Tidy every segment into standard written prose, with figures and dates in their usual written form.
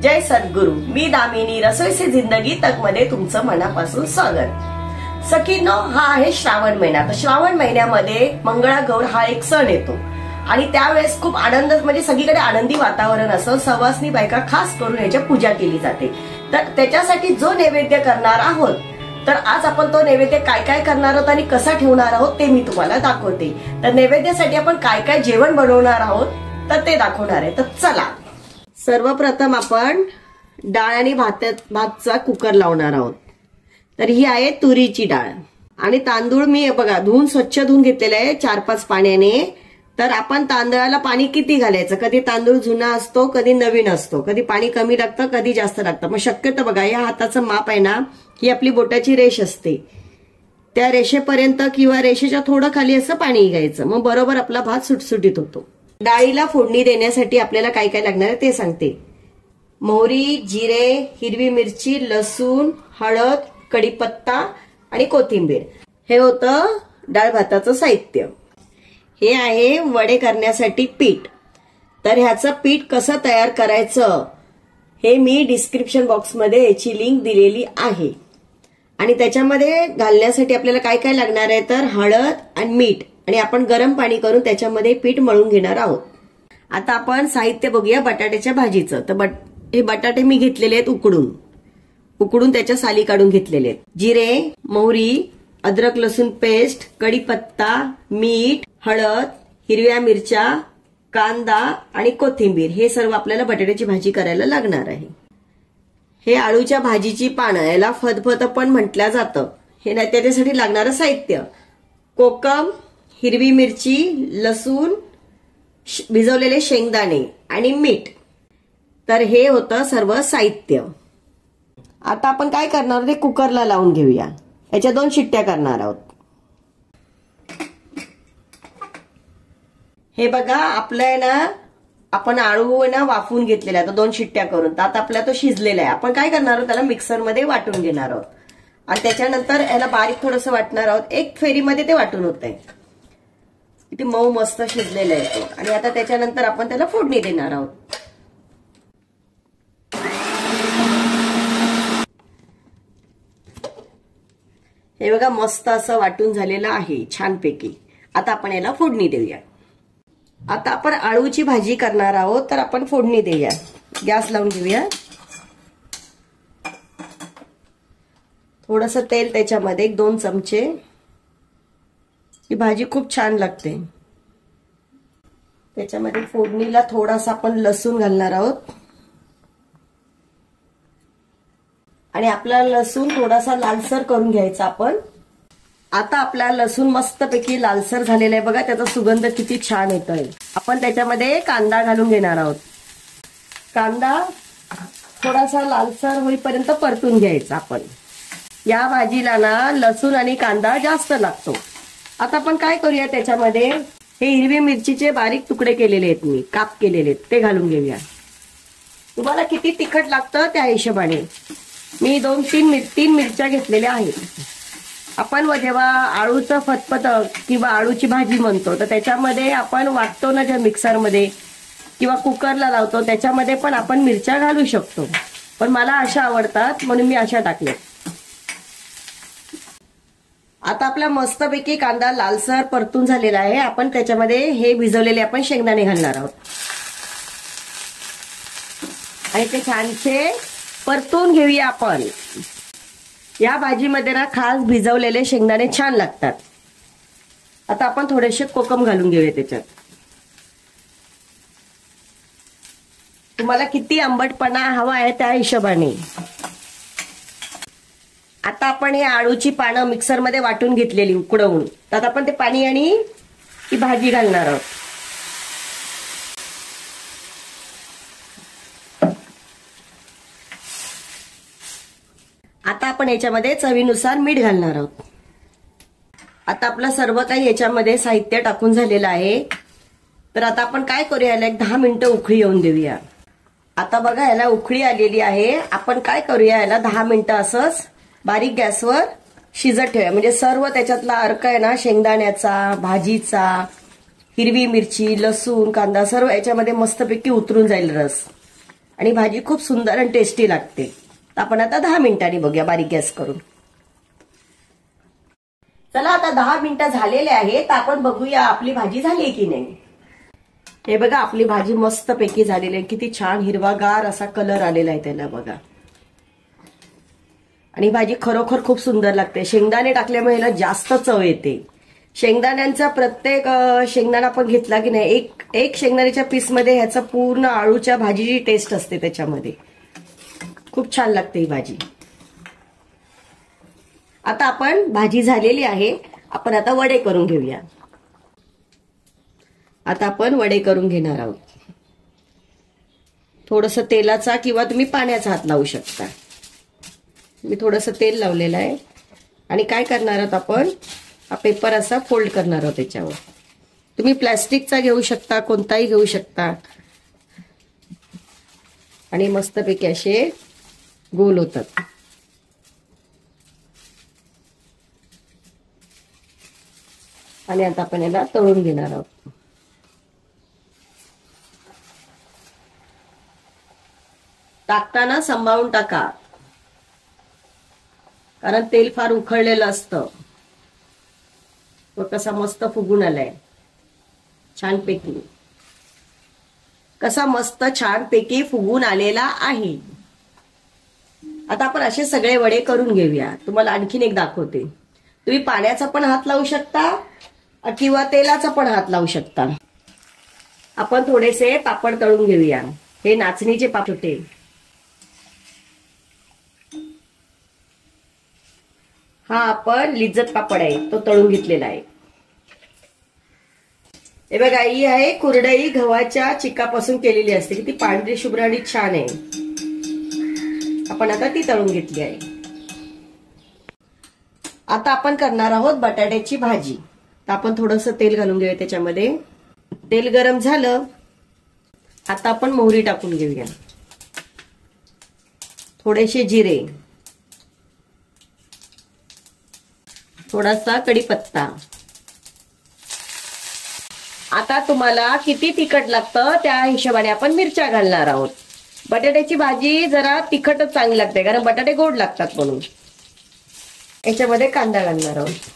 जय सद्गुरु. मी दामिनी रसोई से जिंदगी तक मध्ये तुमचं मनापासून स्वागत. सखींनो, हा आहे श्रावण महिना. तर श्रावण महिन्यामध्ये मंगळागौर हा एक सण येतो आणि त्यावेळेस खूप आनंद म्हणजे सगळीकडे आनंदी वातावरण असं. सवासनी बायका खास करून याची पूजा केली जाते. तर त्याच्यासाठी जो नैवेद्य करणार आहोत, तर आज आपण तो नैवेद्य काय काय करणार आहोत आणि कसा ठेवणार आहोत ते मी तुम्हाला दाखवते. तर नैवेद्यासाठी आपण काय काय जेवण बनवणार आहोत तर ते दाखवणार आहे. तर चला, सर्वप्रथम आपण डाळ आणि भातचा कुकर लावणार आहोत. तर ही आहे तुरीची डाळ आणि तांदूळ मी बघा धुवून स्वच्छ धुवून घेतलेले आहे 4-5 पाण्याने. तर आपण तांदळाला पाणी किती घालायचं, कधी तांदूळ जुना असतो, कधी नवीन असतो, कधी पाणी कमी लागतं, कधी जास्त लागतं. मग शक्यतो बघा या हाताचं माप आहे ना, ही आपली बोटाची रेष असते, त्या रेषेपर्यंत किंवा रेषेच्या थोडं खाली असं पाणी घ्यायचं. मग बरोबर आपला भात सुटसुटीत होतो. डाळीला फोडणी देण्यासाठी आपल्याला काय काय लागणार आहे ते सांगते. मोहरी, जिरे, हिरवी मिरची, लसूण, हळद, कढीपत्ता आणि कोथिंबीर हे होतं डाळ भाताचं साहित्य. हे आहे वडे करण्यासाठी पीठ. तर ह्याचं पीठ कसं तयार करायचं हे मी डिस्क्रिप्शन बॉक्समध्ये याची लिंक दिलेली आहे. आणि त्याच्यामध्ये घालण्यासाठी आपल्याला काय काय लागणार आहे तर हळद आणि मीठ, आणि आपण गरम पाणी करून त्याच्यामध्ये पीठ मळून घेणार आहोत. आता आपण साहित्य बघूया बटाट्याच्या भाजीचं. तर हे बटाटे मी घेतलेले आहेत उकडून त्याच्या साली काढून घेतलेले आहेत. जिरे, मोहरी, अद्रक लसूण पेस्ट, कढीपत्ता, मीठ, हळद, हिरव्या मिरच्या, कांदा आणि कोथिंबीर हे सर्व आपल्याला बटाट्याची भाजी करायला लागणार आहे. हे आळूच्या भाजीची पानं, याला फदफद पण म्हटलं जातं. हे नाही त्याच्यासाठी लागणारं साहित्य: कोकम, हिरवी मिरची, लसूण, भिजवलेले शेंगदाणे आणि मीठ. तर हे होतं सर्व साहित्य. आता आपण काय करणार ते कुकरला लावून घेऊया. याच्या 2 शिट्ट्या करणार आहोत. हे बघा आपलं ना, आपण आळू ना वाफवून घेतलेला आहे, तो 2 शिट्ट्या करून. तर आता आपला तो शिजलेला आहे. आपण काय करणार आहोत त्याला मिक्सरमध्ये वाटून घेणार आहोत आणि त्याच्यानंतर याला बारीक थोडंसं वाटणार आहोत. 1 फेरीमध्ये ते वाटून होत आहे. किती मऊ मस्त शिजलेलं आहे तो. आणि आता त्याच्यानंतर आपण त्याला फोडणी देणार आहोत. हे बघा मस्त असं वाटून झालेलं आहे छानपैकी. आता आपण याला फोडणी देऊया. आता आपण आळूची भाजी करणार आहोत, तर आपण फोडणी देऊया. गॅस लावून घेऊया. थोडंसं तेल त्याच्यामध्ये 1-2 चमचे. ही भाजी खूप छान लागते. त्याच्यामध्ये फोडणीला थोडासा आपण लसूण घालणार आहोत आणि आपला लसूण थोडासा लालसर करून घ्यायचा आपण. आता आपला लसूण मस्तपैकी लालसर झालेला आहे बघा, त्याचा सुगंध किती छान येतोय. आपण त्याच्यामध्ये कांदा घालून घेणार आहोत. कांदा थोडासा लालसर होईपर्यंत परतून घ्यायचा आपण. या भाजीला ना लसूण आणि कांदा जास्त लागतो. आता आपण काय करूया, त्याच्यामध्ये हे हिरवी मिरचीचे बारीक तुकडे केलेले आहेत, मी काप केलेले आहेत, ते घालून घेऊया. तुम्हाला किती तिखट लागतं त्या हिशोबाने मी 2-3 मिरच्या घेतलेल्या आहेत. आपण जेव्हा आळूचं फतफत किंवा आळूची भाजी म्हणतो, तर त्याच्यामध्ये आपण वाटतो ना ज्या मिक्सरमध्ये किंवा कुकरला लावतो, त्याच्यामध्ये पण आपण मिरच्या घालू शकतो. पण मला अशा आवडतात म्हणून मी अशा टाकल्या. आता आपला मस्तपैकी कांदा लालसर परतून झालेला आहे. आपण त्याच्यामध्ये हे भिजवलेले आपण शेंगदाणे घालणार आहोत आणि ते छानसे परतून घेऊया आपण. या भाजीमध्ये ना खास भिजवलेले शेंगदाणे छान लागतात. आता आपण थोडेसे कोकम घालून घेऊया त्याच्यात. तुम्हाला किती आंबटपणा हवा आहे त्या हिशोबाने. आता आपण हे आळूची पानं मिक्सरमध्ये वाटून घेतलेली उकडवून, त्यात आपण ते पाणी आणि ही भाजी घालणार आहोत. आता आपण याच्यामध्ये चवीनुसार मीठ घालणार आहोत. आता आपलं सर्व काही याच्यामध्ये साहित्य टाकून झालेलं आहे. तर आता आपण काय करूया, याला 10 मिनिटं उकळी येऊन देऊया. आता बघा याला उकळी आलेली आहे. आपण काय करूया, याला 10 मिनिटं असंच बारीक गॅसवर शिजत ठेवूया. म्हणजे सर्व त्याच्यातला अर्क आहे ना, शेंगदाण्याचा, भाजीचा, हिरवी मिरची, लसूण, कांदा सर्व याच्यामध्ये मस्तपैकी उतरून जाईल रस. आणि भाजी खूप सुंदर आणि टेस्टी लागते. तर आपण आता 10 मिनिटांनी बघूया बारीक गॅस करून. चला आता 10 मिनिटं झालेले आहेत. आपण बघूया आपली भाजी झाली की नाही. हे बघा आपली भाजी मस्त पैकी झालेली आहे. किती छान हिरवागार असा कलर आलेला आहे त्याला बघा. आणि भाजी खरोखर खूप सुंदर लागते. शेंगदाणे टाकल्यामुळे ह्याला जास्त चव येते. शेंगदाण्यांचा प्रत्येक शेंगदाणा आपण घेतला की नाही एक शेंगदाण्याच्या पीस मध्ये ह्याचा पूर्ण आळूच्या भाजीची टेस्ट असते त्याच्यामध्ये. खूप छान लागते ही भाजी. आता आपण भाजी झालेली आहे. आपण आता वडे करून घेऊया. आता आपण वडे करून घेणार आहोत. थोडंसं तेलाचा किंवा तुम्ही पाण्याचा हात लावू शकता. मी थोडंसं तेल लावलेलं आहे. आणि काय करणार आहोत आपण हा पेपर असा फोल्ड करणार आहोत त्याच्यावर. तुम्ही प्लॅस्टिकचा घेऊ शकता कोणताही घेऊ शकता. आणि मस्तपैकी असे गोल होतात. आणि आता आपण याला तळून घेणार आहोत. टाकताना सांभाळून टाका कारण तेल फार उखळलेलं असतं. तो कसा मस्त फुगून आलाय छानपैकी. कसा मस्त छानपैकी फुगून आलेला आहे. आता आपण असे सगळे वडे करून घेऊया. तुम्हाला आणखीन एक दाखवते. तुम्ही पाण्याचा पण हात लावू शकता किंवा तेलाचा पण हात लावू शकता. आपण थोडेसे पापड तळून घेऊया. हे नाचणीचे पापड होते. हा आपण लिज्जत पापड आहे तो तळून घेतलेला आहे. हे बघा ही आहे कुरडई गव्हाच्या चिकापासून केलेली असते. किती पांढरी शुभ्र आणि छान आहे. आपण आता ती तळून घेतली आहे. आता आपण करणार आहोत बटाट्याची भाजी. तर आपण थोडंसं तेल घालून घेऊया त्याच्यामध्ये. तेल गरम झालं. आता आपण मोहरी टाकून घेऊया. थोडेसे जिरे, थोडासा कढीपत्ता. आता तुम्हाला किती तिखट लागतं त्या हिशोबाने आपण मिरच्या घालणार आहोत. बटाट्याची भाजी जरा तिखटच चांगली लागते कारण बटाटे गोड लागतात म्हणून. याच्यामध्ये कांदा घालणार आहोत.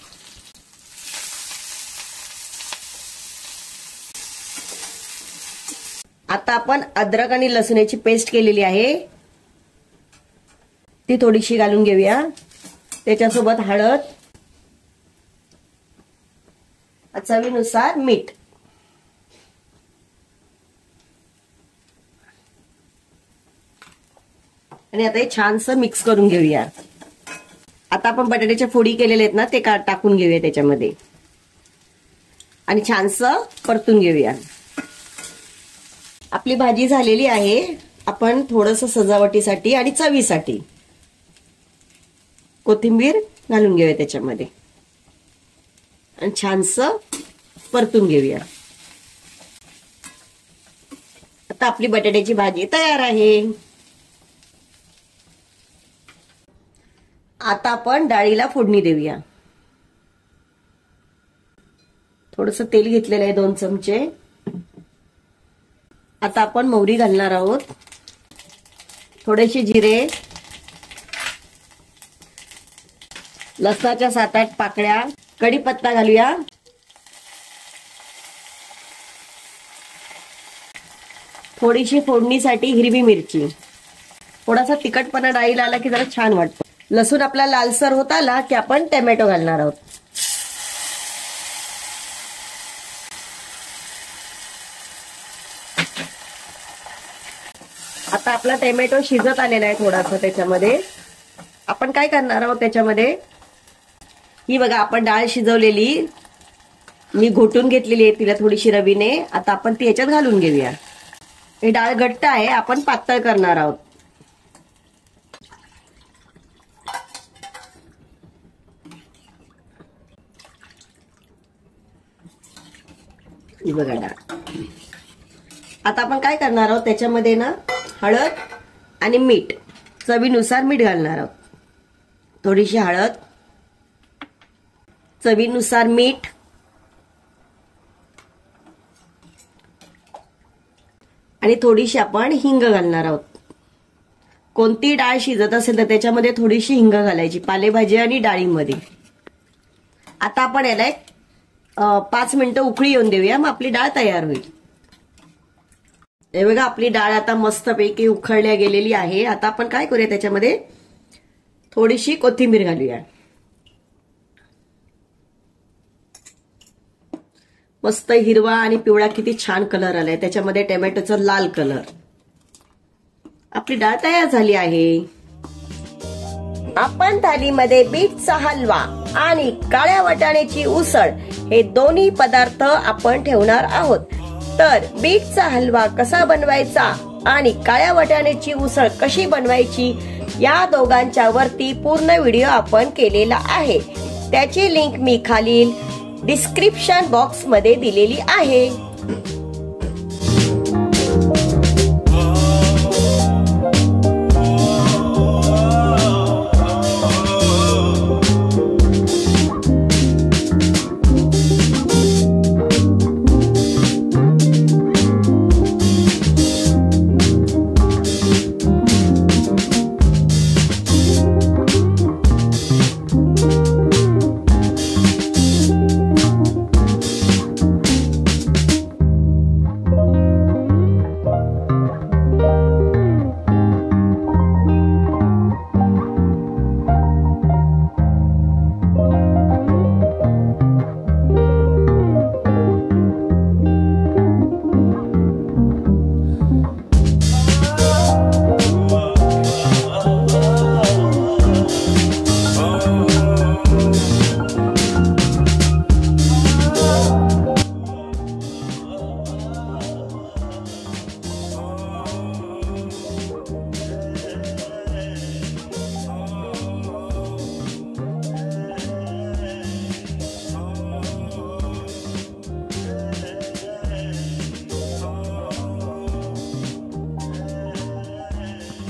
आता आपण अद्रक आणि लसूणची पेस्ट केलेली आहे ती थोडीशी घालून घेऊया. त्याच्यासोबत हळद, चवीनुसार मीठ. आणि आता हे छानसं मिक्स करून घेऊया. आता आपण बटाट्याच्या फोडी केलेल्या आहेत ना ते टाकून घेऊया त्याच्यामध्ये आणि छानसं परतून घेऊया. आपली भाजी झालेली आहे. आपण थोडंसं सजावटीसाठी आणि चवीसाठी कोथिंबीर घालून घेऊया त्याच्यामध्ये आणि छानसं परतून घेऊया. आता आपली बटाट्याची भाजी तयार आहे. आता आपण डाळीला फोडणी देऊया. थोडंसं तेल घेतलेलं आहे 2 चमचे. आता आपण मोहरी घालणार आहोत. थोडेसे जिरे, लसणाच्या 7-8 पाकळ्या, कढीपत्ता घालूया. थोडीशी फोडणीसाठी हिरवी मिरची. थोडासा तिखटपणा डाळीला आला की जरा छान वाटतं. लसूण आपला लालसर होत आला की आपण टोमॅटो घालणार आहोत. आता आपला टोमॅटो शिजत आलेला आहे थोडासा. त्याच्यामध्ये आपण काय करणार आहोत त्याच्यामध्ये ही बघा आपण डाळ शिजवलेली मी घोटून घेतलेली आहे तिला थोडीशी रवीने. आता आपण ती याच्यात घालून घेऊया. ही डाळ घट्ट आहे आपण पातळ करणार आहोत. ही बघा डाळ. आता आपण काय करणार आहोत त्याच्यामध्ये ना हळद आणि मीठ चवीनुसार मीठ घालणार आहोत. थोडीशी हळद, चवीनुसार मीठ आणि थोडीशी आपण हिंग घालणार आहोत. कोणती डाळ शिजत असेल तर त्याच्यामध्ये थोडीशी हिंग घालायची, पालेभाजी आणि डाळीमध्ये. आता आपण याला 5 मिनिटं उकळी येऊन देऊया, मग आपली डाळ तयार होईल. हे बघा, आपली डाळ आता मस्तपैकी उकळल्या गेलेली आहे. आता आपण काय करूया, त्याच्यामध्ये थोडीशी कोथिंबीर घालूया. मस्त हिरवा आणि पिवळा किती छान कलर आलाय, त्याच्यामध्ये टोमॅटोचा लाल कलर. आपली डाळ तयार झाली आहे. आपण थालीमध्ये बीटचा हलवा आणि काळ्या वाटाण्याची उसळ हे दोन्ही पदार्थ आपण ठेवणार आहोत. तर बीटचा हलवा कसा बनवायचा आणि काळ्या वाटाण्याची उसळ कशी बनवायची या दोघांच्या वरती पूर्ण व्हिडिओ आपण केलेला आहे. त्याची लिंक मी खालील डिस्क्रिप्शन बॉक्स मध्ये दिलेली आहे.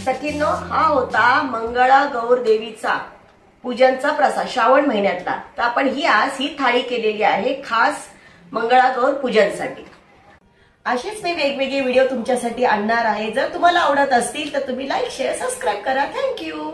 सखींनो, हा होता मंगळा गौर देवीचा पूजनचा प्रसाद श्रावण महिन्यातला. तर आपण ही थाळी केलेली आहे खास मंगळा गौर पूजनसाठी. असेच मी वेगवेगळे व्हिडिओ तुमच्यासाठी आणणार आहे. जर तुम्हाला आवडत असतील तर तुम्ही लाईक, शेअर, सबस्क्राईब करा. थँक्यू.